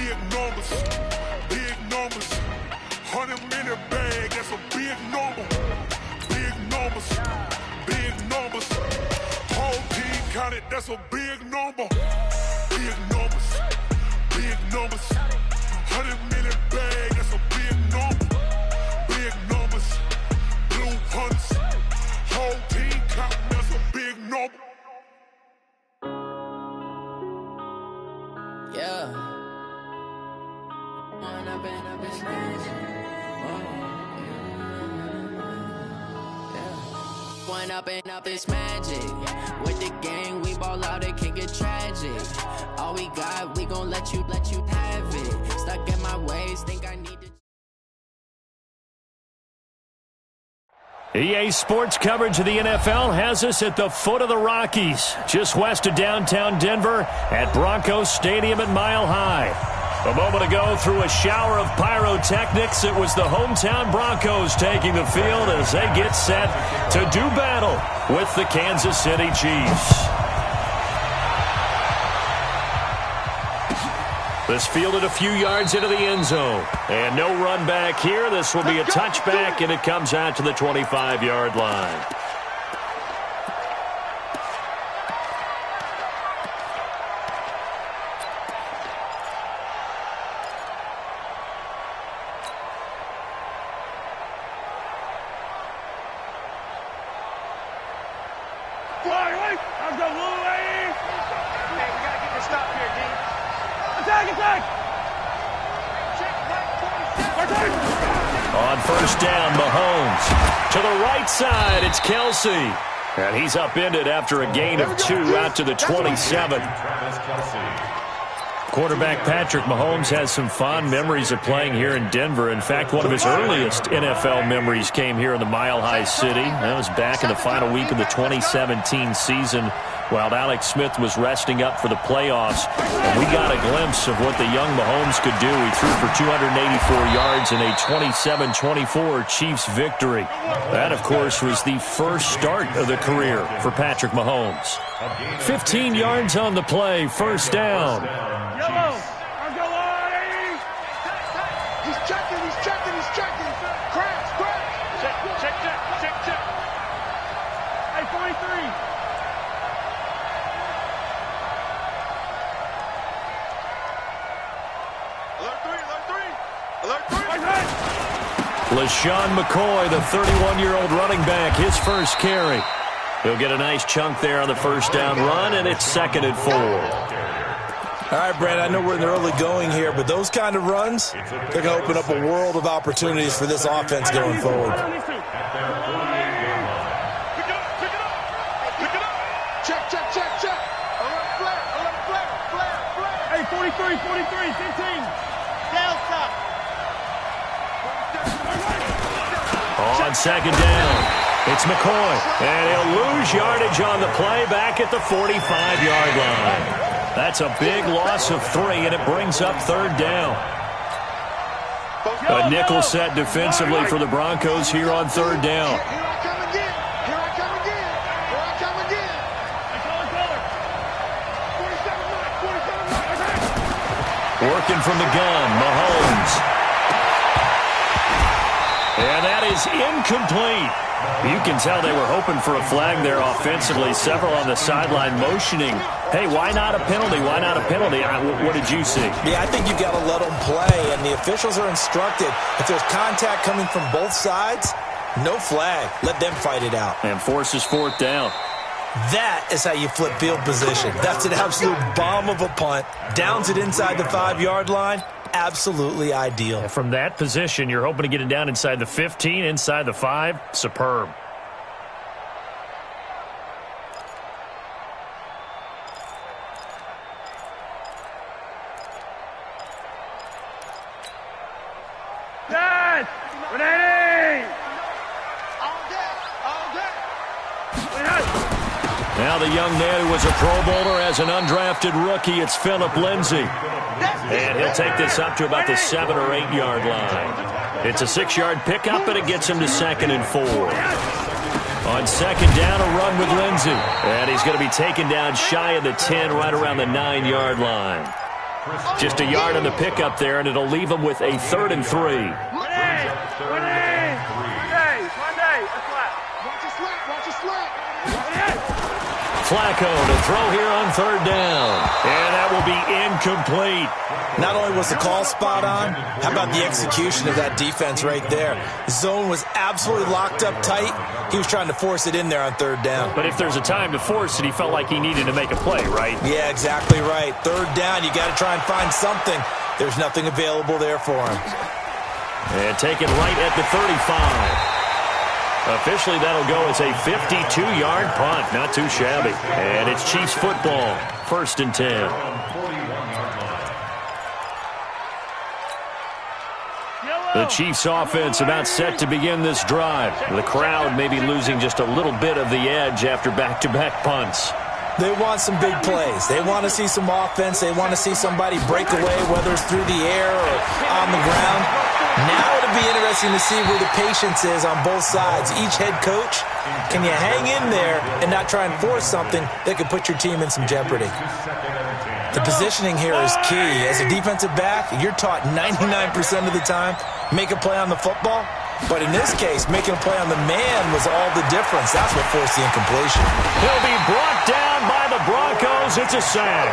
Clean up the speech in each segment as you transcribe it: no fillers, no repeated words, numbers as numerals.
big numbers, big numbers. 100-minute bag, that's a big number. Big numbers, big numbers. Whole team counted, that's a big number. Big numbers, big numbers. 100-minute bag, that's a big number. Big numbers, blue hunts. Whole team counting, that's a big number. Yeah. One up and up is magic. With the gang, we ball out, it can get tragic. All we got, we gon' let you have it. Stuck in my ways, think I need to. EA Sports coverage of the NFL has us at the foot of the Rockies, just west of downtown Denver at Broncos Stadium at Mile High. A moment ago, through a shower of pyrotechnics, it was the hometown Broncos taking the field as they get set to do battle with the Kansas City Chiefs. This fielded a few yards into the end zone. And no run back here. This will be a touchback, and it comes out to the 25-yard line. On first down, Mahomes. To the right side, it's Kelsey. And he's upended after a gain of 2 out to the 27. Quarterback Patrick Mahomes has some fond memories of playing here in Denver. In fact, one of his earliest NFL memories came here in the Mile High City. That was back in the final week of the 2017 season while Alex Smith was resting up for the playoffs. And we got a glimpse of what the young Mahomes could do. He threw for 284 yards in a 27-24 Chiefs victory. That, of course, was the first start of the career for Patrick Mahomes. 15 yards on the play, first down. He's checking. Crash. Check. Hey, 43. Alert 3. LaShawn McCoy, the 31-year-old running back, his first carry. He'll get a nice chunk there on the first down run, and it's 2nd and 4. All right, Brad, I know we're in the early going here, but those kind of runs, they're going to open up a world of opportunities for this offense going forward. Pick it up. Check. Alert flare. Hey, 43, 15. Delta. On second down, it's McCoy, and he'll lose yardage on the play back at the 45-yard line. That's a big loss of 3, and it brings up 3rd down. A nickel set defensively for the Broncos here on 3rd down. Here I come again. Working from the gun, Mahomes. And that is incomplete. You can tell they were hoping for a flag there offensively. Several on the sideline motioning, hey, why not a penalty? What did you see? Yeah, I think you've got to let them play, and the officials are instructed, if there's contact coming from both sides, no flag. Let them fight it out. And forces 4th down. That is how you flip field position. That's an absolute bomb of a punt. Downs it inside the 5-yard line. Absolutely ideal. From that position, you're hoping to get it down inside the 15, inside the 5. Superb. Dad! Ready! Now the young man who was a Pro Bowler as an undrafted rookie, it's Phillip Lindsay. And he'll take this up to about the 7 or 8 yard line. It's a 6-yard pickup, and it gets him to 2nd and 4. On second down, a run with Lindsay. And he's going to be taken down shy of the 10, right around the 9-yard line. Just a yard on the pickup there, and it'll leave them with a 3rd and 3. One day. Watch a slap. Flacco to throw here on 3rd down. And that will be incomplete. Not only was the call spot on, how about the execution of that defense right there? The zone was absolutely locked up tight. He was trying to force it in there on 3rd down. But if there's a time to force it, he felt like he needed to make a play, right? Yeah, exactly right. 3rd down, you got to try and find something. There's nothing available there for him. And taken right at the 35. Officially, that'll go as a 52-yard punt. Not too shabby. And it's Chiefs football. 1st and 10. The Chiefs offense about set to begin this drive. The crowd may be losing just a little bit of the edge after back-to-back punts. They want some big plays. They want to see some offense. They want to see somebody break away, whether it's through the air or on the ground. Now it'll be interesting to see where the patience is on both sides. Each head coach, can you hang in there and not try and force something that could put your team in some jeopardy? The positioning here is key. As a defensive back, you're taught 99% of the time, make a play on the football. But in this case, making a play on the man was all the difference. That's what forced the incompletion. He'll be brought down by the Broncos. It's a sack.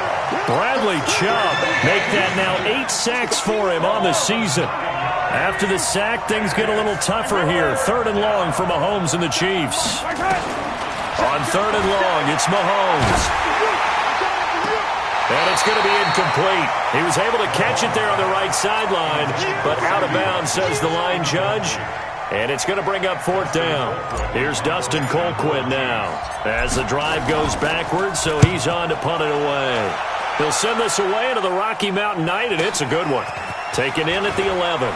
Bradley Chubb make that now 8 sacks for him on the season. After the sack, things get a little tougher here. 3rd and long for Mahomes and the Chiefs. On 3rd and long, it's Mahomes. And it's going to be incomplete. He was able to catch it there on the right sideline, but out of bounds, says the line judge. And it's going to bring up 4th down. Here's Dustin Colquitt now as the drive goes backwards, so he's on to punt it away. He'll send this away into the Rocky Mountain Night, and it's a good one. Taken in at the 11.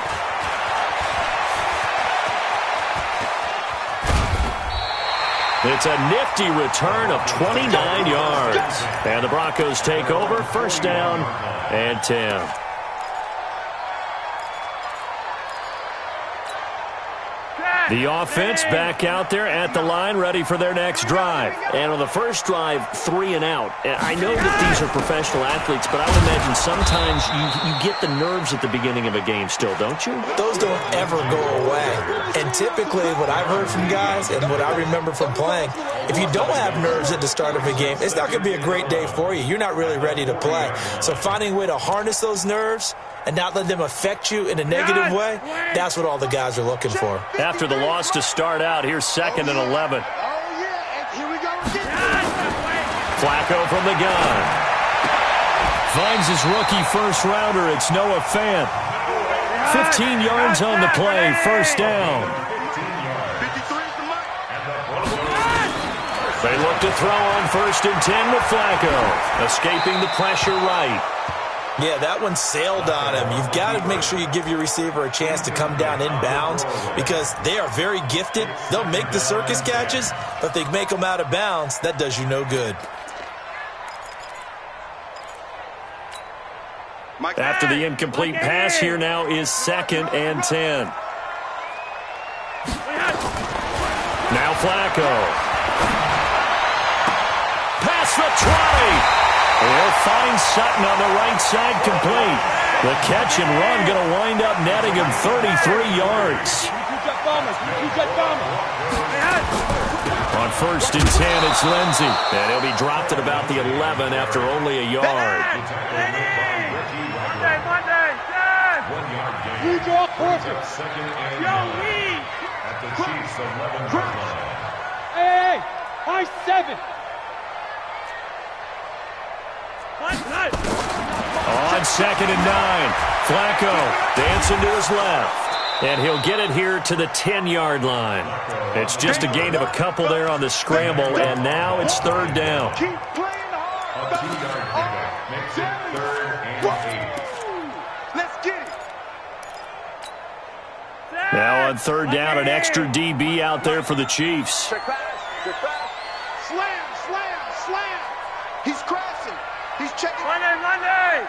It's a nifty return of 29 yards. And the Broncos take over. 1st down and 10. The offense back out there at the line, ready for their next drive. And on the first drive, 3 and out. I know that these are professional athletes, but I would imagine sometimes you get the nerves at the beginning of a game still, don't you? Those don't ever go away. And typically, what I've heard from guys and what I remember from playing, if you don't have nerves at the start of a game, it's not going to be a great day for you. You're not really ready to play. So finding a way to harness those nerves and not let them affect you in a negative way, that's what all the guys are looking for. After the loss to start out, here's 2nd and 11. Flacco from the gun. Finds his rookie first-rounder. It's Noah Fant. 15 yards on the play, 1st down. They look to throw on 1st and 10 with Flacco. Escaping the pressure right. Yeah, that one sailed on him. You've got to make sure you give your receiver a chance to come down inbounds because they are very gifted. They'll make the circus catches, but if they make them out of bounds, that does you no good. After the incomplete pass, here now is 2nd and 10. Now Flacco. Pass the try. He'll find Sutton on the right side complete. The catch and run going to wind up netting him 33 yards. On 1st and 10, it's Lindsey. And he'll be dropped at about the 11 after only a yard. Monday, Dad! 1 yard gain. You draw quarter. Yo, lead! At the Chiefs' 11-yard line. Hey, high 7. On 2nd and 9, Flacco dancing to his left. And he'll get it here to the 10-yard line. It's just a gain of a couple there on the scramble, and now it's 3rd down. A 2-yard pickup makes it 3rd and 8. Let's get it. Now on 3rd down, an extra DB out there for the Chiefs. Slam, slam, slam. He's crashing. He's checking. Monday.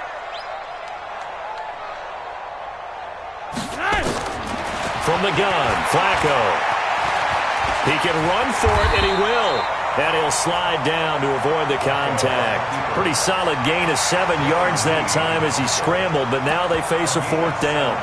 From the gun, Flacco. He can run for it, and he will. And he'll slide down to avoid the contact. Pretty solid gain of 7 yards that time as he scrambled, but now they face a 4th down.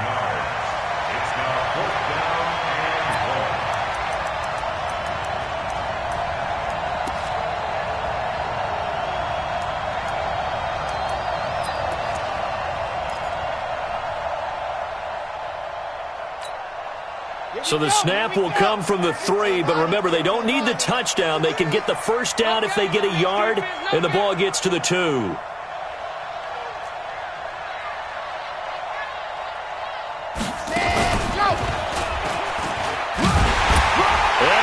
So the snap will come from the 3, but remember, they don't need the touchdown. They can get the 1st down if they get a yard, and the ball gets to the 2. And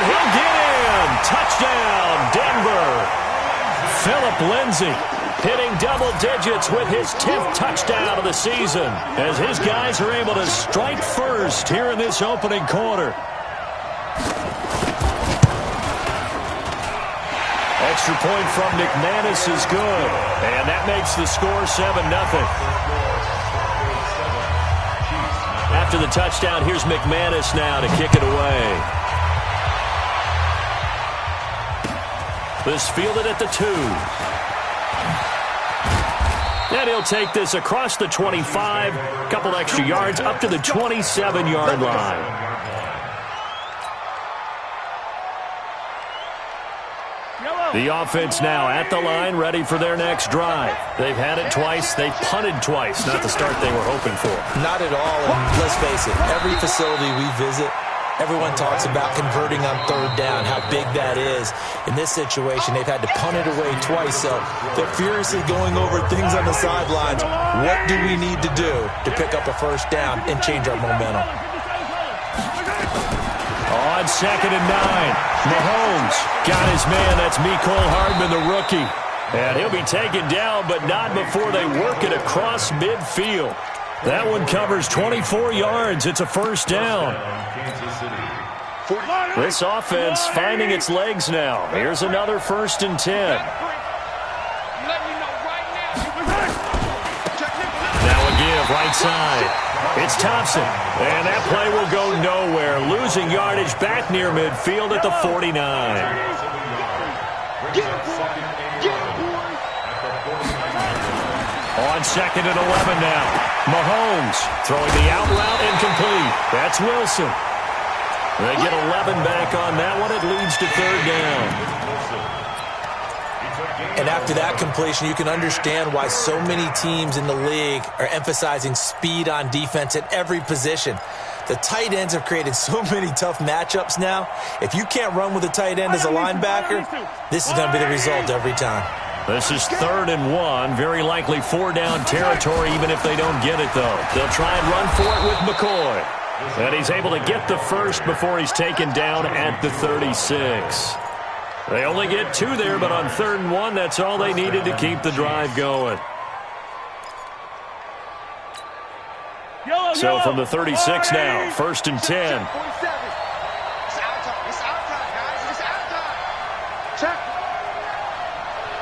he'll get in. Touchdown, Denver. Philip Lindsay hitting double digits with his 10th touchdown of the season as his guys are able to strike first here in this opening quarter. Extra point from McManus is good, and that makes the score 7-0. After the touchdown, here's McManus now to kick it away. This fielded at the 2. And he'll take this across the 25, a couple extra yards up to the 27-yard line. The offense now at the line, ready for their next drive. They've had it twice. They've punted twice. Not the start they were hoping for. Not at all. And let's face it, every facility we visit, everyone talks about converting on 3rd down, how big that is. In this situation, they've had to punt it away twice, so they're furiously going over things on the sidelines. What do we need to do to pick up a 1st down and change our momentum? On 2nd and 9, Mahomes got his man. That's Mecole Hardman, the rookie. And he'll be taken down, but not before they work it across midfield. That one covers 24 yards. It's a 1st down. This offense finding its legs now. Here's another 1st and 10. Now a give right side. It's Thompson. And that play will go nowhere. Losing yardage back near midfield at the 49. On 2nd and 11 now. Mahomes throwing the out route incomplete. That's Wilson. They get 11 back on that one. It leads to 3rd down. And after that completion, you can understand why so many teams in the league are emphasizing speed on defense at every position. The tight ends have created so many tough matchups now. If you can't run with a tight end as a linebacker, this is going to be the result every time. This is 3rd and 1. Very likely 4-down territory, even if they don't get it, though. They'll try and run for it with McCoy. And he's able to get the 1st before he's taken down at the 36. They only get 2 there, but on 3rd and 1, that's all they needed to keep the drive going. So from the 36 now, 1st and 10. It's our time. It's our time, guys. It's our time. Check.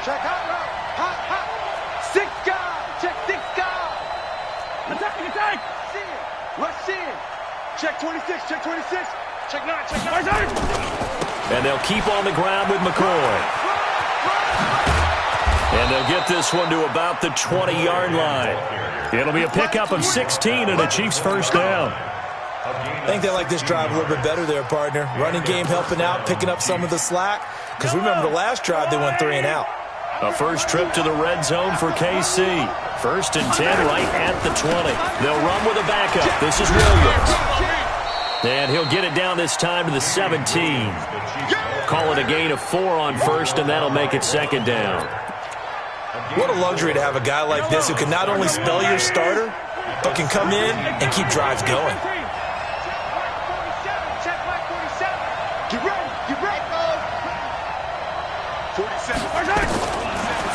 Check hot route. Hot. 6 guys. Check 6 guys. Attack. Rush in. Check 26. Check 26. Check 9. Check 9. And they'll keep on the ground with McCoy. And they'll get this one to about the 20-yard line. It'll be a pickup of 16 and a Chiefs 1st down. I think they like this drive a little bit better there, partner. Running game helping out, picking up some of the slack. Because remember, the last drive they went 3 and out. A first trip to the red zone for KC. 1st and 10 right at the 20. They'll run with a backup. This is Williams. And he'll get it down this time to the 17. Call it a gain of 4 on 1st, and that'll make it 2nd down. What a luxury to have a guy like this who can not only spell your starter, but can come in and keep drives going.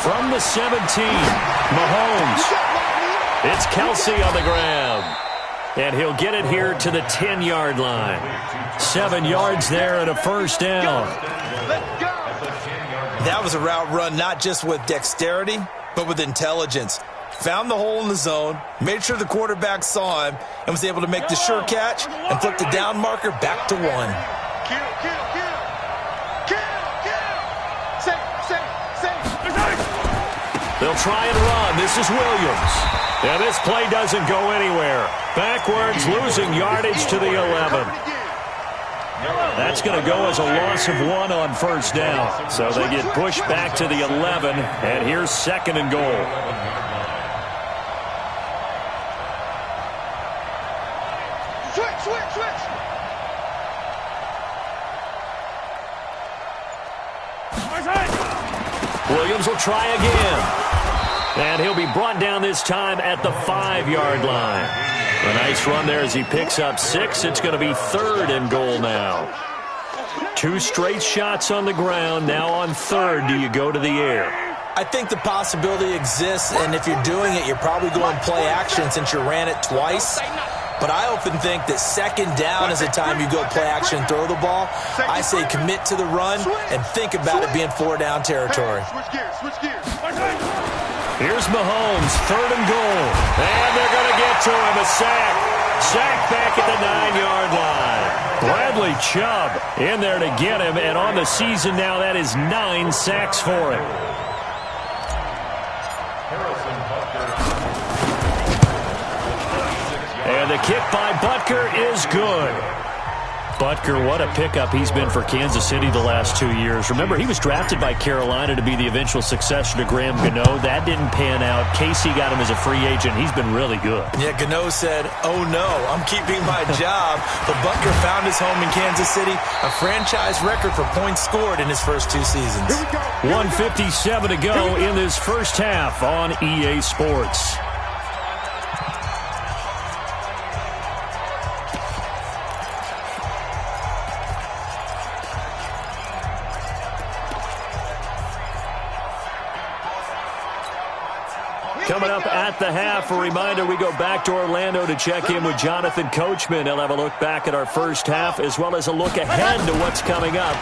From the 17, Mahomes. It's Kelsey on the ground. And he'll get it here to the 10-yard line. 7 yards there and a 1st down. That was a route run not just with dexterity, but with intelligence. Found the hole in the zone, made sure the quarterback saw him, and was able to make the sure catch and flip the down marker back to 1. They'll try and run. This is Williams. And this play doesn't go anywhere. Backwards, losing yardage to the 11. That's going to go as a loss of 1 on first down. So they get pushed back to the 11, and here's 2nd and goal. Switch. Williams will try again. And he'll be brought down this time at the 5-yard line. A nice run there as he picks up 6. It's going to be 3rd and goal now. 2 straight shots on the ground. Now on 3rd, do you go to the air? I think the possibility exists, and if you're doing it, you're probably going play action since you ran it twice. But I often think that 2nd down is the time you go play action and throw the ball. I say commit to the run and think about it being 4-down territory. Here's Mahomes, 3rd and goal. And they're going to get to him, a sack. Sack back at the 9-yard line. Bradley Chubb in there to get him, and on the season now, that is 9 sacks for him. And the kick by Butker is good. Butker, what a pickup he's been for Kansas City the last 2 years. Remember, he was drafted by Carolina to be the eventual successor to Graham Gano. That didn't pan out. Casey got him as a free agent. He's been really good. Yeah, Gano said, oh no, I'm keeping my job. But Butker found his home in Kansas City, a franchise record for points scored in his first 2 seasons. 1:57 to go in this first half on EA Sports. Coming up at the half, a reminder, we go back to Orlando to check in with Jonathan Coachman. He'll have a look back at our first half as well as a look ahead to what's coming up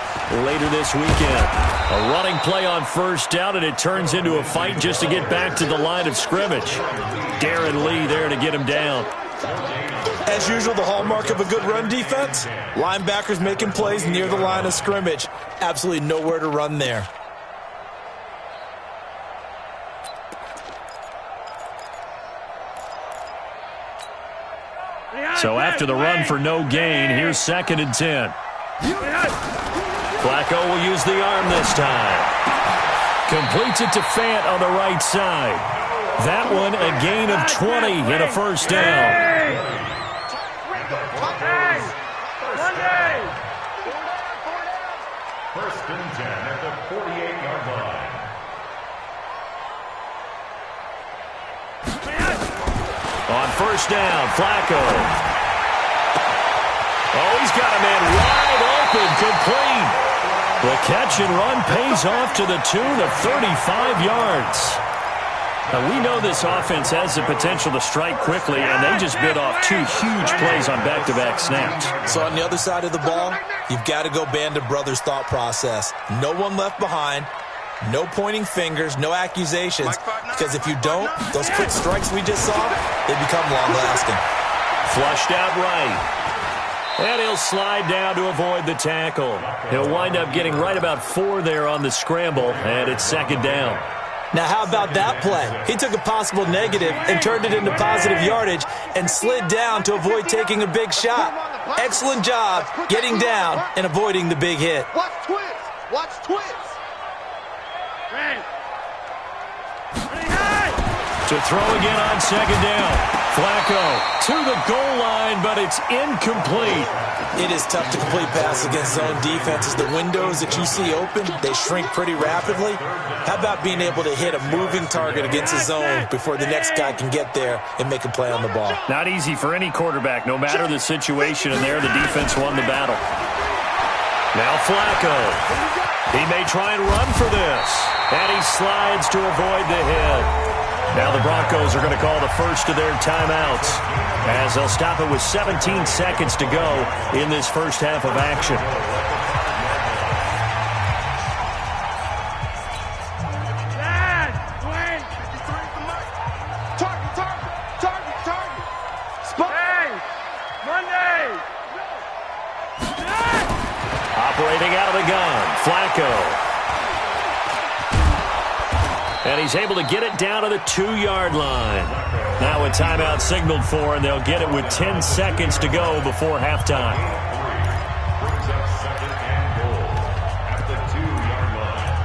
later this weekend. A running play on first down, and it turns into a fight just to get back to the line of scrimmage. Darren Lee there to get him down. As usual, the hallmark of a good run defense, linebackers making plays near the line of scrimmage. Absolutely nowhere to run there. So after the run for no gain, here's 2nd and 10. Flacco will use the arm this time. Completes it to Fant on the right side. That one a gain of 20 and a first down. First and 10 at the 48-yard line. On first down, Flacco. Oh, he's got a man wide open, complete. The catch and run pays off to the tune of 35 yards. Now, we know this offense has the potential to strike quickly, and they just bit off 2 huge plays on back-to-back snaps. So on the other side of the ball, you've got to go Band of Brothers thought process. No one left behind. No pointing fingers, no accusations, because if you don't, those quick strikes we just saw, they become long-lasting. Flushed out right. And he'll slide down to avoid the tackle. He'll wind up getting right about 4 there on the scramble, and it's 2nd down. Now, how about that play? He took a possible negative and turned it into positive yardage and slid down to avoid taking a big shot. Excellent job getting down and avoiding the big hit. Watch twist. Watch twist. To throw again on 2nd down. Flacco to the goal line, but it's incomplete. It is tough to complete pass against zone defenses. The windows that you see open, they shrink pretty rapidly. How about being able to hit a moving target against a zone before the next guy can get there and make a play on the ball? Not easy for any quarterback, no matter the situation, and there the defense won the battle. Now Flacco. He may try and run for this. And he slides to avoid the hit. Now the Broncos are going to call the first of their timeouts as they'll stop it with 17 seconds to go in this first half of action. Target. Spot. Monday. Operating out of the gun, Flacco. And he's able to get it down to the 2-yard line. Now a timeout signaled for, and they'll get it with 10 seconds to go before halftime. Brings up second and goal at the 2-yard line.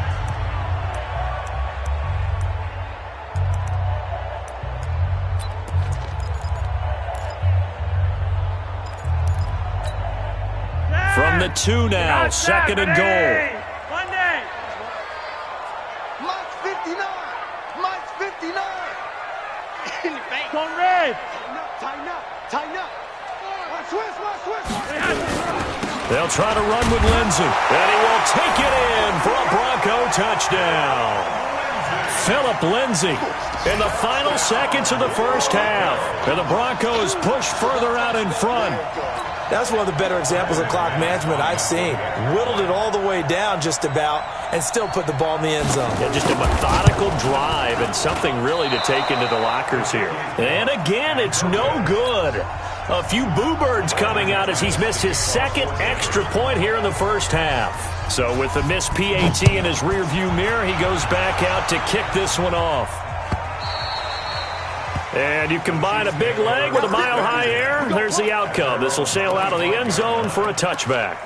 From the 2 now, second and goal. Mike's 59. Mike's 59. Don't red. Tighten up. Tighten up. Swiss. They'll try to run with Lindsey, and he will take it in for a Bronco touchdown. Philip Lindsey in the final seconds of the first half. And the Broncos push further out in front. That's one of the better examples of clock management I've seen. Whittled it all the way down just about and still put the ball in the end zone. Yeah, just a methodical drive and something really to take into the lockers here. And again, it's no good. A few boo birds coming out as he's missed his second extra point here in the first half. So with the missed PAT in his rearview mirror, he goes back out to kick this one off. And you combine a big leg with a mile-high air, there's the outcome. This will sail out of the end zone for a touchback.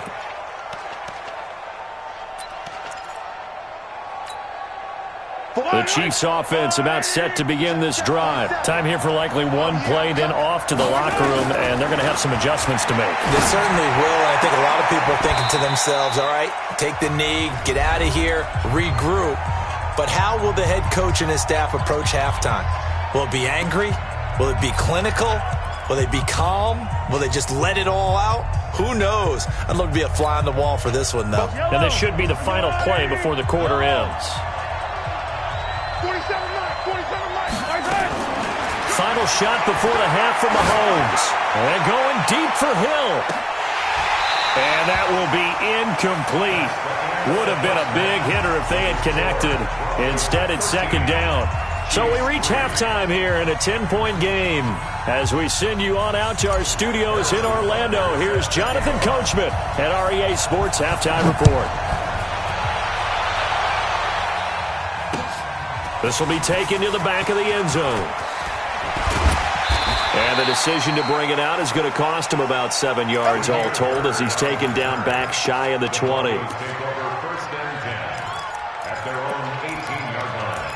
The Chiefs offense about set to begin this drive. Time here for likely one play, then off to the locker room, and they're going to have some adjustments to make. They certainly will, and I think a lot of people are thinking to themselves, all right, take the knee, get out of here, regroup. But how will the head coach and his staff approach halftime? Will it be angry? Will it be clinical? Will they be calm? Will they just let it all out? Who knows? I'd love to be a fly on the wall for this one, though. And this should be the final play before the quarter ends. 47 Final shot before the half from Mahomes. And going deep for Hill. And that will be incomplete. Would have been a big hitter if they had connected. Instead, it's second down. So we reach halftime here in a 10-point game. As we send you on out to our studios in Orlando, here's Jonathan Coachman at REA Sports Halftime Report. This will be taken to the back of the end zone. And the decision to bring it out is going to cost him about 7 yards all told as he's taken down back shy of the 20. Take over first and 10 at their own 18-yard line.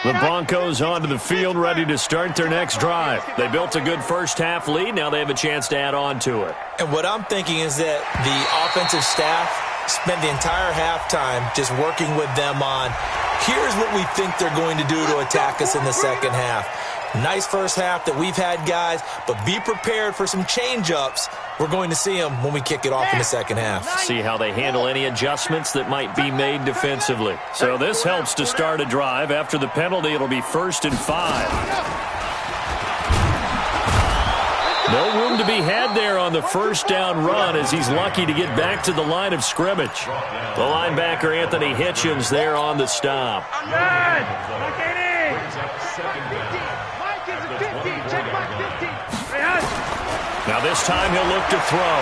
The Broncos onto the field ready to start their next drive. They built a good first half lead. Now they have a chance to add on to it. And what I'm thinking is that the offensive staff spent the entire halftime just working with them on, here's what we think they're going to do to attack us in the second half. Nice first half that we've had, guys, but be prepared for some change-ups. We're going to see them when we kick it off in the second half. See how they handle any adjustments that might be made defensively. So this helps to start a drive. After the penalty, it'll be 1st and 5. No room to be had there on the first down run as he's lucky to get back to the line of scrimmage. The linebacker, Anthony Hitchens, there on the stop. Now this time he'll look to throw.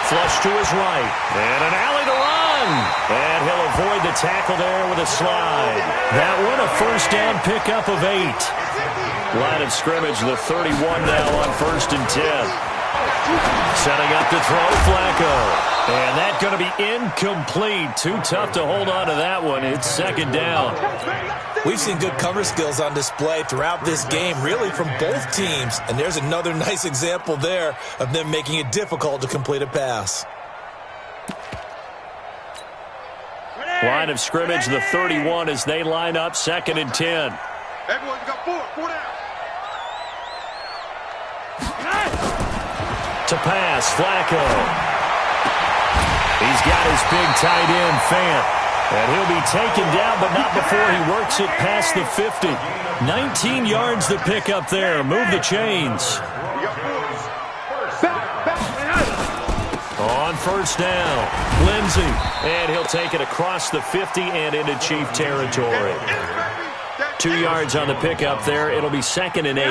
Flush to his right. And an alley to run. And he'll avoid the tackle there with a slide. That one a first down pickup of 8. Line of scrimmage, the 31 now on 1st and 10. Setting up to throw, Flacco. And that's going to be incomplete. Too tough to hold on to that one. It's second down. We've seen good cover skills on display throughout this game, really from both teams. And there's another nice example there of them making it difficult to complete a pass. Line of scrimmage, the 31 as they line up 2nd and 10. Everyone got 4 down. To pass, Flacco. He's got his big tight end, Fant. And he'll be taken down, but not before he works it past the 50. 19 yards to pick up there. Move the chains. On first down, Lindsey. And he'll take it across the 50 and into Chief territory. 2 yards on the pickup there. It'll be 2nd and 8.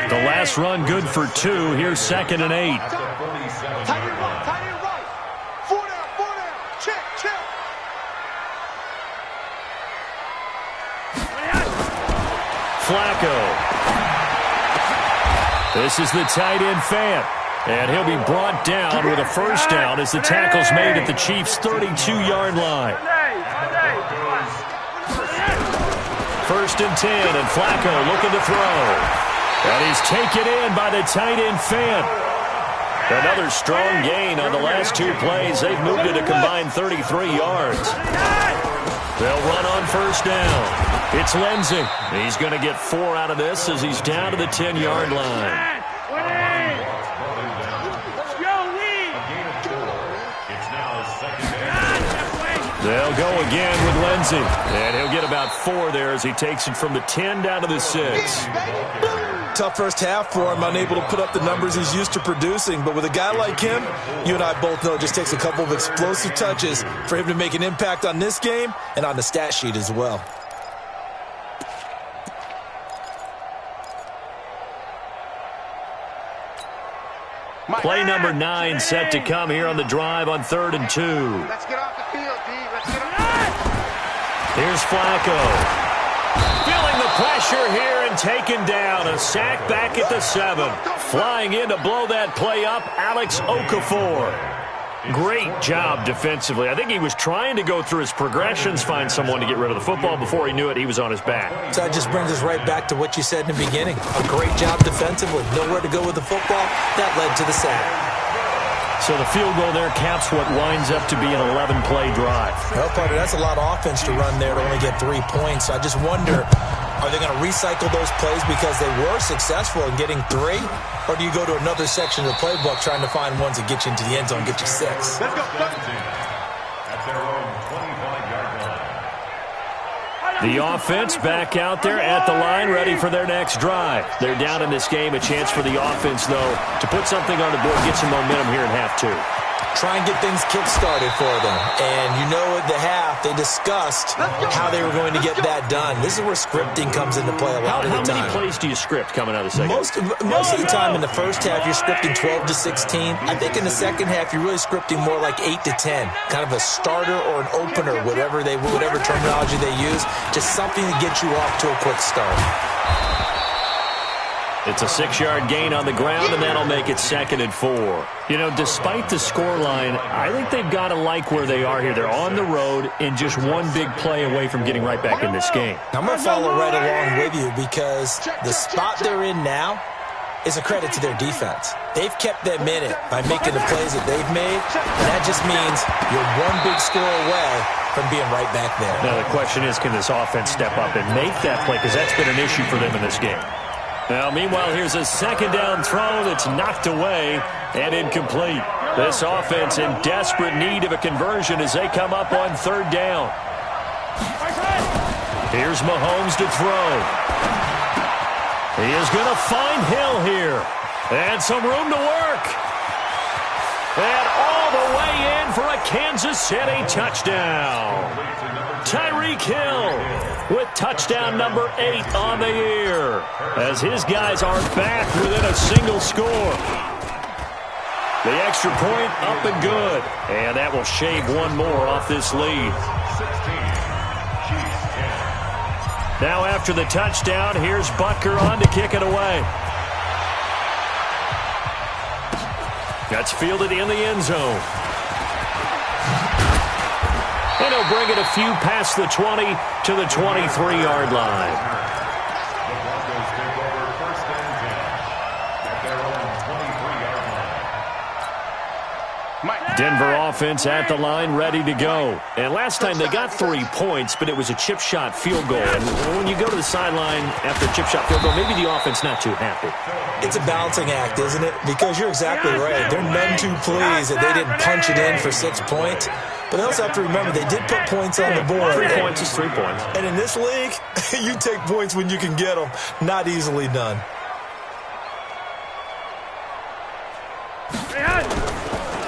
The last run good for 2. Here's 2nd and 8. Flacco. This is the tight end Fant. And he'll be brought down with a first down as the tackle's made at the Chiefs' 32-yard line. First and 10, and Flacco looking to throw. And he's taken in by the tight end Fant. Another strong gain on the last two plays. They've moved it a combined 33 yards. They'll run on first down. It's Lindsey. He's going to get 4 out of this as he's down to the 10-yard line. They'll go again with Lindsey. And he'll get about 4 there as he takes it from the 10 down to the 6. Tough first half for him, unable to put up the numbers he's used to producing. But with a guy like him, you and I both know it just takes a couple of explosive touches for him to make an impact on this game and on the stat sheet as well. Play number 9 set to come here on the drive on 3rd and 2. Let's get off the field, D. Let's get off. Here's Flacco. Feeling the pressure here and taken down. A sack back at the 7. Flying in to blow that play up, Alex Okafor. Great job defensively. I think he was trying to go through his progressions, find someone to get rid of the football. Before he knew it, he was on his back. So that just brings us right back to what you said in the beginning. A great job defensively. Nowhere to go with the football. That led to the sack. So the field goal there caps what winds up to be an 11-play drive. Well, partner, that's a lot of offense to run there to only get 3 points. So I just wonder, are they going to recycle those plays because they were successful in getting 3? Or do you go to another section of the playbook trying to find ones that get you into the end zone, get you 6? Let's go. At their own 25-yard line. The offense back out there at the line, ready for their next drive. They're down in this game. A chance for the offense, though, to put something on the board, get some momentum here in half 2. Try and get things kick-started for them. And you know at the half, they discussed how they were going to get that done. This is where scripting comes into play a lot of the time. How many plays do you script coming out of the second? Most of the time in the first half, you're scripting 12 to 16. I think in the second half, you're really scripting more like 8 to 10. Kind of a starter or an opener, whatever terminology they use. Just something to get you off to a quick start. It's a 6-yard gain on the ground, and that'll make it 2nd and 4. You know, despite the scoreline, I think they've got to like where they are here. They're on the road and just one big play away from getting right back in this game. I'm going to follow right along with you because the spot they're in now is a credit to their defense. They've kept them in it by making the plays that they've made, and that just means you're one big score away from being right back there. Now, the question is, can this offense step up and make that play? Because that's been an issue for them in this game. Now, meanwhile, here's a 2nd down throw that's knocked away and incomplete. This offense in desperate need of a conversion as they come up on 3rd down. Here's Mahomes to throw. He is going to find Hill here. And some room to work. And all the way in for a Kansas City touchdown. Tyreek Hill with touchdown number 8 on the year as his guys are back within a single score. The extra point up and good, and that will shave one more off this lead. Now after the touchdown, here's Butker on to kick it away. That's fielded in the end zone. And he'll bring it a few past the 20 to the 23-yard line. The Broncos take over 1st and 10 at their own 23-yard line. Denver offense at the line, ready to go. And last time they got 3 points, but it was a chip shot field goal. And when you go to the sideline after a chip shot field goal, maybe the offense not too happy. It's a balancing act, isn't it? Because you're exactly right. They're none too pleased that they didn't punch it in for 6 points. But they also have to remember they did put points on the board. 3 points is 3 points. And in this league, you take points when you can get them. Not easily done.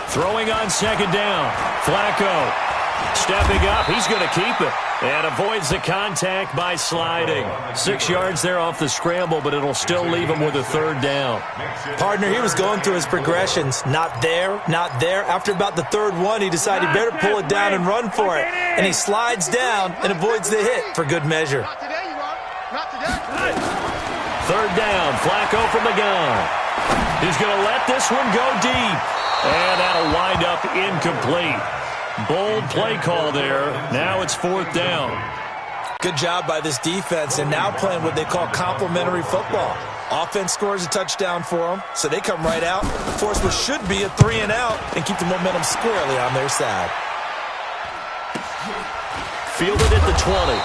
Throwing on 2nd down. Flacco stepping up. He's going to keep it. And avoids the contact by sliding. 6 yards there off the scramble, but it'll still leave him with a 3rd down. Partner, he was going through his progressions. Not there, not there. After about the 3rd one, he decided he better pull it down and run for it. And he slides down and avoids the hit for good measure. Not today, you are. Not today. Third down, Flacco from the gun. He's going to let this one go deep. And that'll wind up incomplete. Bold play call there. Now it's fourth down. Good job by this defense, and now playing what they call complementary football. Offense scores a touchdown for them, so they come right out, force what should be a 3-and-out, and keep the momentum squarely on their side. Fielded at the 20.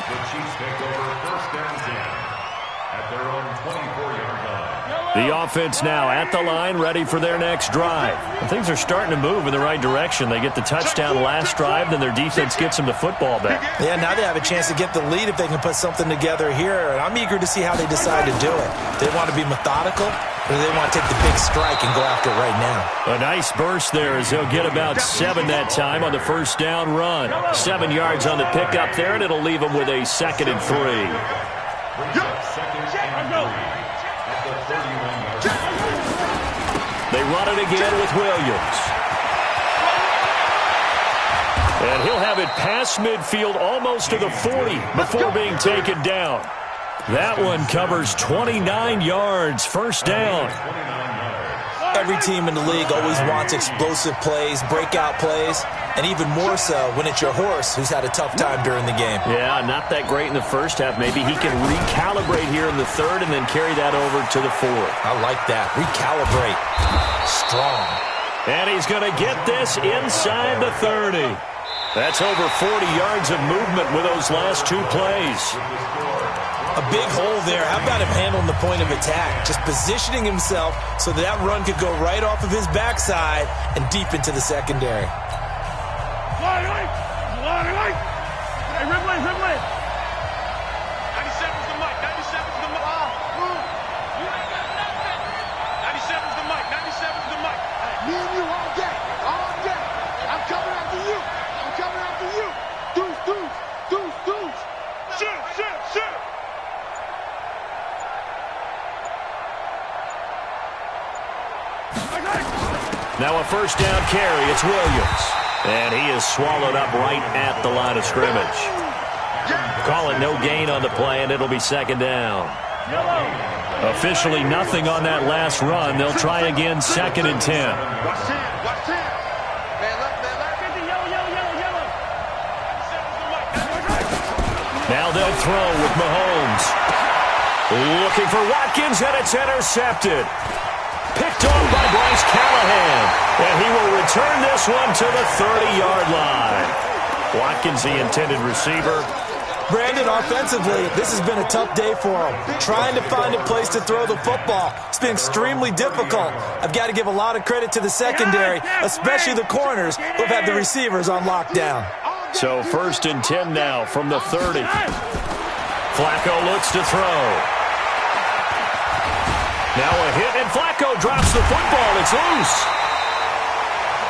The Chiefs take over first down 10 at their own 24-yard line. The offense now at the line, ready for their next drive. And things are starting to move in the right direction. They get the touchdown last drive, then their defense gets them the football back. Yeah, now they have a chance to get the lead if they can put something together here. And I'm eager to see how they decide to do it. They want to be methodical, or do they want to take the big strike and go after it right now? A nice burst there as they'll get about 7 that time on the first down run. 7 yards on the pickup there, and it'll leave them with a 2nd and 3. They run it again with Williams. And he'll have it past midfield almost to the 40 before being taken down. That one covers 29 yards. First down. Every team in the league always wants explosive plays, breakout plays, and even more so when it's your horse who's had a tough time during the game. Yeah, not that great in the first half. Maybe he can recalibrate here in the third and then carry that over to the fourth. I like that. Recalibrate. Strong. And he's going to get this inside the 30. That's over 40 yards of movement with those last 2 plays. A big hole there. How about him handling the point of attack? Just positioning himself so that run could go right off of his backside and deep into the secondary. Hey, Ridley. 97's the mic. 97's the mic. You ain't got nothing. 97's the mic. 97's the mic. Me and you all day. All day. I'm coming after you. Deuce. Shoot. Now a first down carry. It's Williams. And he is swallowed up right at the line of scrimmage. Call it no gain on the play, and it'll be 2nd down. Officially nothing on that last run. They'll try again, 2nd and 10. Now they'll throw with Mahomes. Looking for Watkins, and it's intercepted. Picked off by Bryce Callahan. And he will return this one to the 30-yard line. Watkins, the intended receiver. Brandon, offensively, this has been a tough day for him. Trying to find a place to throw the football. It's been extremely difficult. I've got to give a lot of credit to the secondary, especially the corners who have had the receivers on lockdown. So 1st and 10 now from the 30. Flacco looks to throw. Now a hit, and Flacco drops the football. It's loose.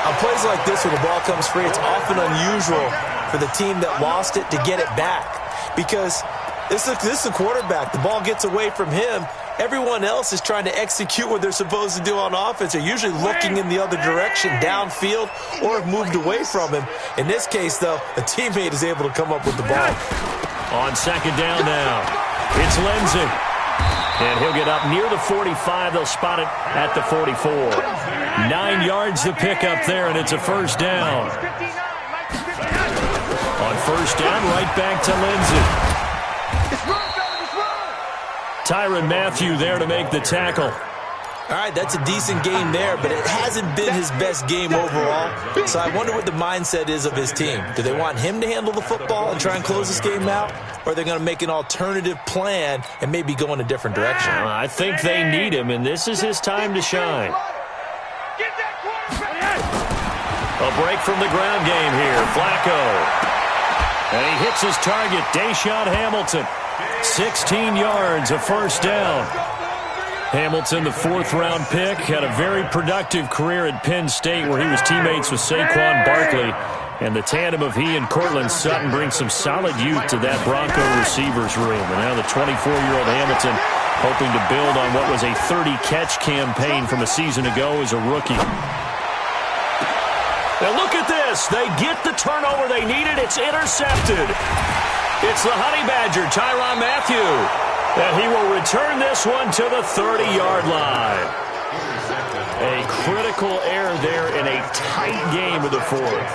On plays like this, when the ball comes free, it's often unusual for the team that lost it to get it back. Because this is a quarterback. The ball gets away from him. Everyone else is trying to execute what they're supposed to do on offense. They're usually looking in the other direction, downfield, or have moved away from him. In this case, though, a teammate is able to come up with the ball. On 2nd down now, it's Lindsey. And he'll get up near the 45. They'll spot it at the 44. 9 yards to pick up there, and it's a first down. On first down, right back to Lindsey. Tyrann Mathieu there to make the tackle. All right, that's a decent game there, but it hasn't been his best game overall. So I wonder what the mindset is of his team. Do they want him to handle the football and try and close this game out? Or are they going to make an alternative plan and maybe go in a different direction? I think they need him, and this is his time to shine. A break from the ground game here. Flacco. And he hits his target, Deshaun Hamilton. 16 yards, a first down. Hamilton, the 4th-round pick, had a very productive career at Penn State where he was teammates with Saquon Barkley. And the tandem of he and Cortland Sutton brings some solid youth to that Bronco receivers room. And now the 24-year-old Hamilton hoping to build on what was a 30-catch campaign from a season ago as a rookie. And look at this. They get the turnover they needed. It's intercepted. It's the Honey Badger, Tyrann Mathieu. And he will return this one to the 30-yard line. A critical error there in a tight game of the fourth.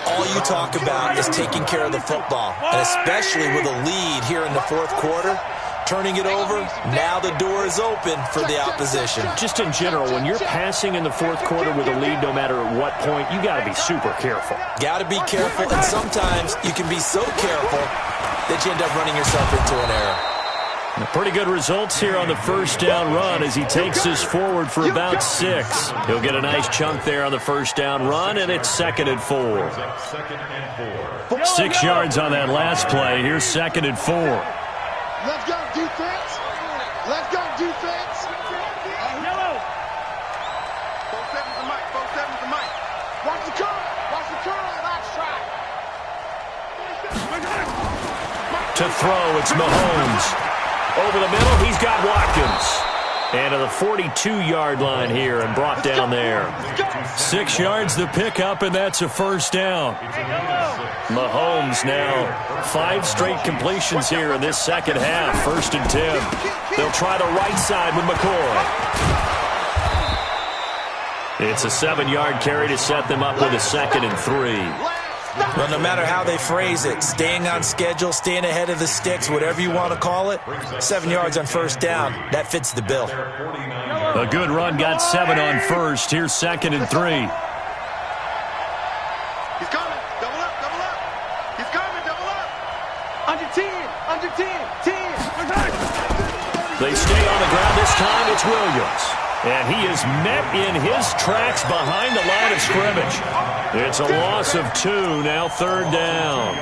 All you talk about is taking care of the football, and especially with a lead here in the fourth quarter. Turning it over, now the door is open for the opposition. Just in general, when you're passing in the fourth quarter with a lead, no matter at what point, you got to be super careful. Got to be careful, and sometimes you can be so careful that you end up running yourself into an error. Pretty good results here on the first down run as he takes us forward for about 6. He'll get a nice chunk there on the first down run, and it's 2nd and 4. 6 yards on that last play. Here's 2nd and 4. Let's go, defense. Let's go, defense. Yellow. 4-7's the mic. 4-7's the mic. Watch the curl. Watch the curl. Last try. To throw, it's Mahomes. Over the middle, he's got Watkins. And to the 42-yard line here and brought down there. 6 yards the pickup, and that's a first down. Mahomes now 5 straight completions here in this second half. 1st and 10. They'll try the right side with McCoy. It's a 7-yard carry to set them up with a 2nd and 3. Well, no matter how they phrase it, staying on schedule, staying ahead of the sticks, whatever you want to call it, 7 yards on first down, that fits the bill. A good run, got 7 on first. Here's 2nd and 3. He's coming. Double up, double up. He's coming, double up. Under 10, under 10, 10. They stay on the ground this time. It's Williams. And he is met in his tracks behind the line of scrimmage. It's a loss of 2, now 3rd down.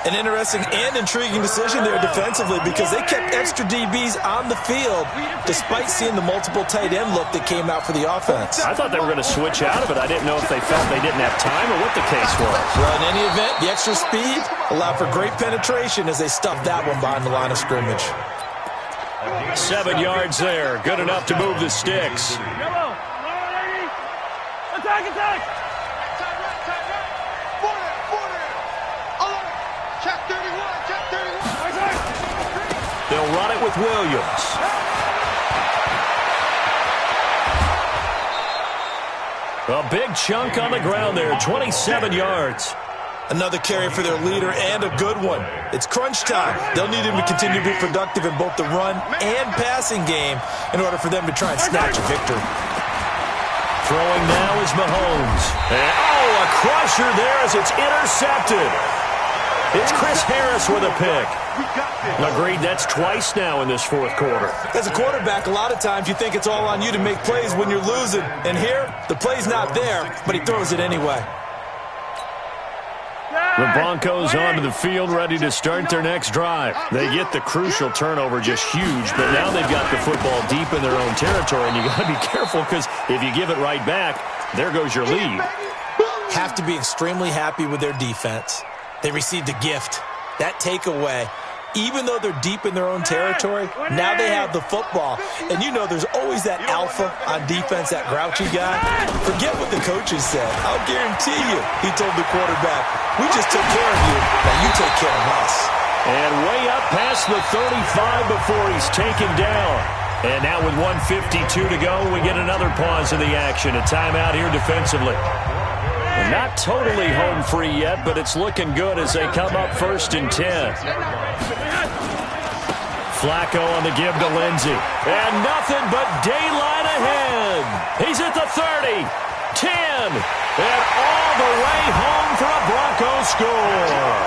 An interesting and intriguing decision there defensively because they kept extra DBs on the field despite seeing the multiple tight end look that came out for the offense. I thought they were going to switch out of it. I didn't know if they felt they didn't have time or what the case was. Well, in any event, the extra speed allowed for great penetration as they stuffed that one behind the line of scrimmage. 7 yards there. Good enough to move the sticks. Yellow. Attack, attack. Check 31, check 31. They'll run it with Williams. A big chunk on the ground there, 27 yards. Another carry for their leader and a good one. It's crunch time. They'll need him to continue to be productive in both the run and passing game in order for them to try and snatch a victory. Throwing now is Mahomes. And, a crusher there as it's intercepted. It's Chris Harris with a pick. Agreed, that's twice now in this fourth quarter. As a quarterback, a lot of times you think it's all on you to make plays when you're losing. And here, the play's not there, but he throws it anyway. The Broncos onto the field ready to start their next drive. They get the crucial turnover, just huge, but now they've got the football deep in their own territory, and you got to be careful because if you give it right back, there goes your lead. Have to be extremely happy with their defense. They received a gift. That takeaway, even though they're deep in their own territory, now they have the football. And you know there's always that alpha on defense, that grouchy guy. Forget what the coaches said. I'll guarantee you, he told the quarterback, we just took care of you, now you take care of us. And way up past the 35 before he's taken down. And now with 1:52 to go, we get another pause in the action. A timeout here defensively. Not totally home free yet, but it's looking good as they come up 1st and 10. Flacco on the give to Lindsey. And nothing but daylight ahead. He's at the 30, 10, and all the way home for a Broncos score.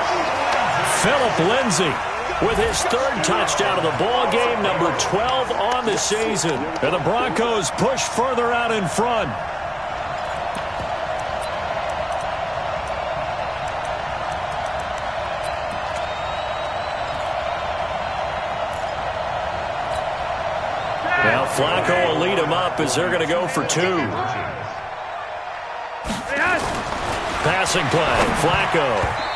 Phillip Lindsey with his 3rd touchdown of the ball game, number 12 on the season. And the Broncos push further out in front. Now Flacco will lead him up as they're going to go for 2. Passing play, Flacco.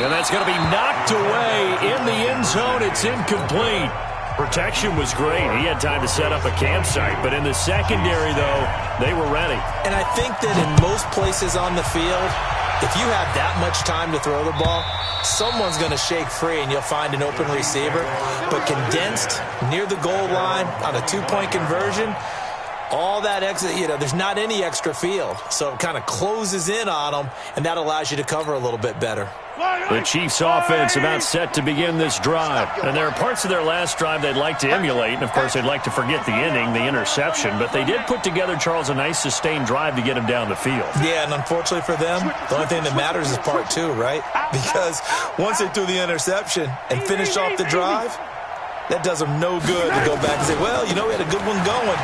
And that's going to be knocked away in the end zone. It's incomplete. Protection was great. He had time to set up a campsite. But in the secondary, though, they were ready. And I think that in most places on the field, If you have that much time to throw the ball, someone's going to shake free and you'll find an open receiver. But condensed near the goal line on a two-point conversion, all that extra, there's not any extra field. So it kind of closes in on them, and that allows you to cover a little bit better. The Chiefs offense about set to begin this drive. And there are parts of their last drive they'd like to emulate. And, of course, they'd like to forget the ending, the interception. But they did put together, Charles, a nice sustained drive to get him down the field. Yeah, and unfortunately for them, the only thing that matters is part two, right? Because once they threw the interception and finished off the drive, that does them no good to go back and say, well, we had a good one going.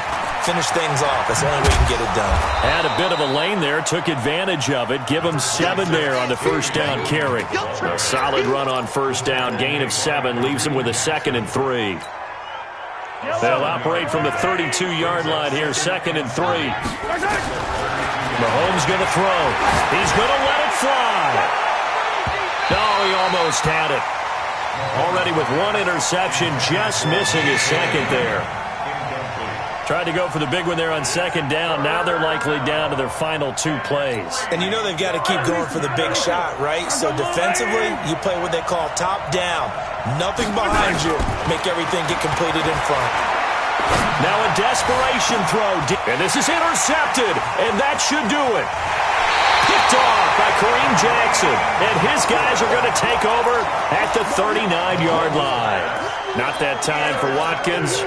Finish things off. That's the only way you can get it done. Had a bit of a lane there, took advantage of it. Give him 7 there on the first down carry. A solid run on first down. Gain of 7 leaves him with a 2nd and 3. They'll operate from the 32-yard line here, 2nd and 3. Mahomes going to throw. He's going to let it fly. No, he almost had it. Already with 1 interception, just missing his 2nd there. Tried to go for the big one there on 2nd down. Now they're likely down to their final 2 plays. And they've got to keep going for the big shot, right? So defensively, you play what they call top down. Nothing behind you. Make everything get completed in front. Now a desperation throw. And this is intercepted. And that should do it. Picked off by Kareem Jackson. And his guys are going to take over at the 39-yard line. Not that time for Watkins.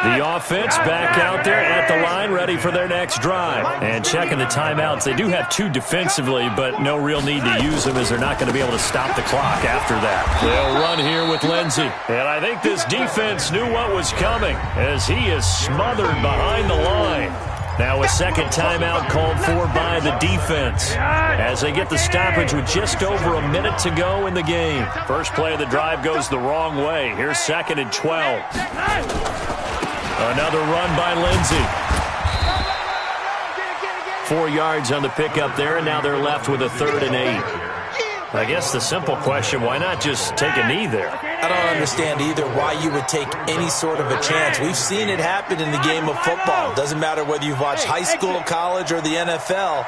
The offense back out there at the line, ready for their next drive. And checking the timeouts. They do have 2 defensively, but no real need to use them as they're not going to be able to stop the clock after that. They'll run here with Lindsey. And I think this defense knew what was coming as he is smothered behind the line. Now a second timeout called for by the defense as they get the stoppage with just over a minute to go in the game. First play of the drive goes the wrong way. Here's 2nd and 12. Another run by Lindsey. 4 yards on the pickup there, and now they're left with a 3rd and 8. I guess the simple question, why not just take a knee there? I don't understand either why you would take any sort of a chance. We've seen it happen in the game of football. It doesn't matter whether you've watched high school, college, or the NFL.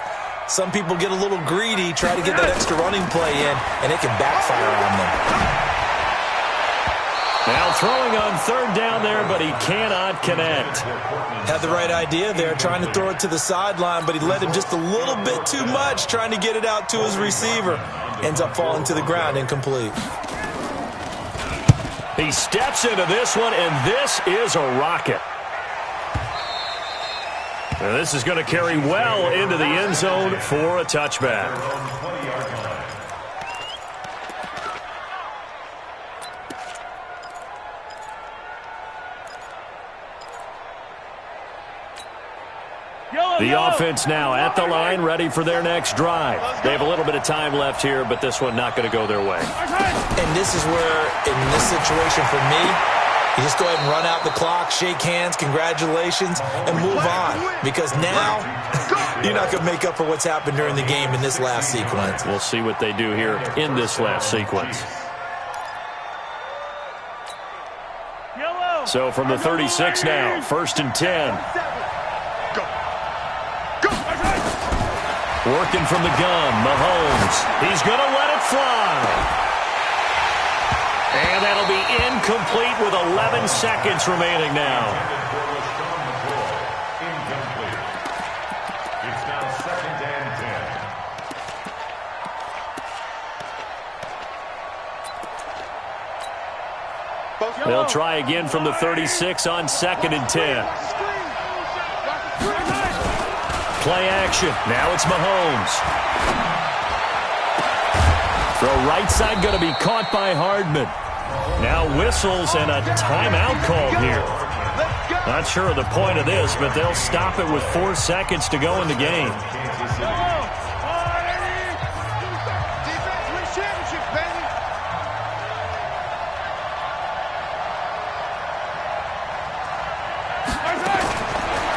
Some people get a little greedy, try to get that extra running play in, and it can backfire on them. Now throwing on 3rd down there, but he cannot connect. Had the right idea there, trying to throw it to the sideline, but he let him just a little bit too much, trying to get it out to his receiver. Ends up falling to the ground, incomplete. He steps into this one, and this is a rocket. And this is going to carry well into the end zone for a touchback. The offense now at the line, ready for their next drive. They have a little bit of time left here, but this one not going to go their way. And this is where, in this situation for me, you just go ahead and run out the clock, shake hands, congratulations, and move on. Because now, you're not going to make up for what's happened during the game in this last sequence. We'll see what they do here in this last sequence. So from the 36 now, 1st and 10. Working from the gun, Mahomes. He's going to let it fly. And that'll be incomplete with 11 seconds remaining now. It's now 2nd and 10. They'll try again from the 36 on 2nd and 10. Play action. Now it's Mahomes. Throw right side going to be caught by Hardman. Now whistles and a timeout called here. Not sure of the point of this, but they'll stop it with 4 seconds to go in the game.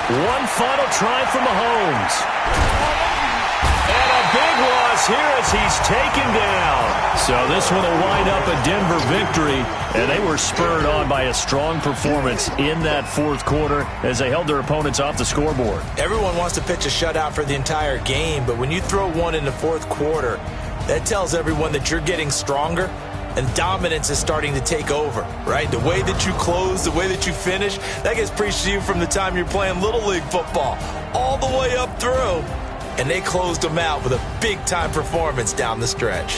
One final try for Mahomes. And a big loss here as he's taken down. So this one will wind up a Denver victory, and they were spurred on by a strong performance in that fourth quarter as they held their opponents off the scoreboard. Everyone wants to pitch a shutout for the entire game, but when you throw one in the fourth quarter, that tells everyone that you're getting stronger and dominance is starting to take over, right? The way that you close, the way that you finish, that gets preached to you from the time you're playing Little League football all the way up through. And they closed them out with a big-time performance down the stretch.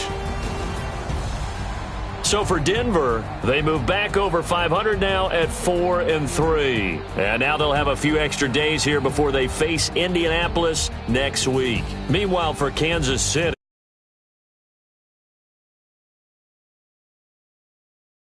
So for Denver, they move back over 500 now at 4-3. And now they'll have a few extra days here before they face Indianapolis next week. Meanwhile, for Kansas City,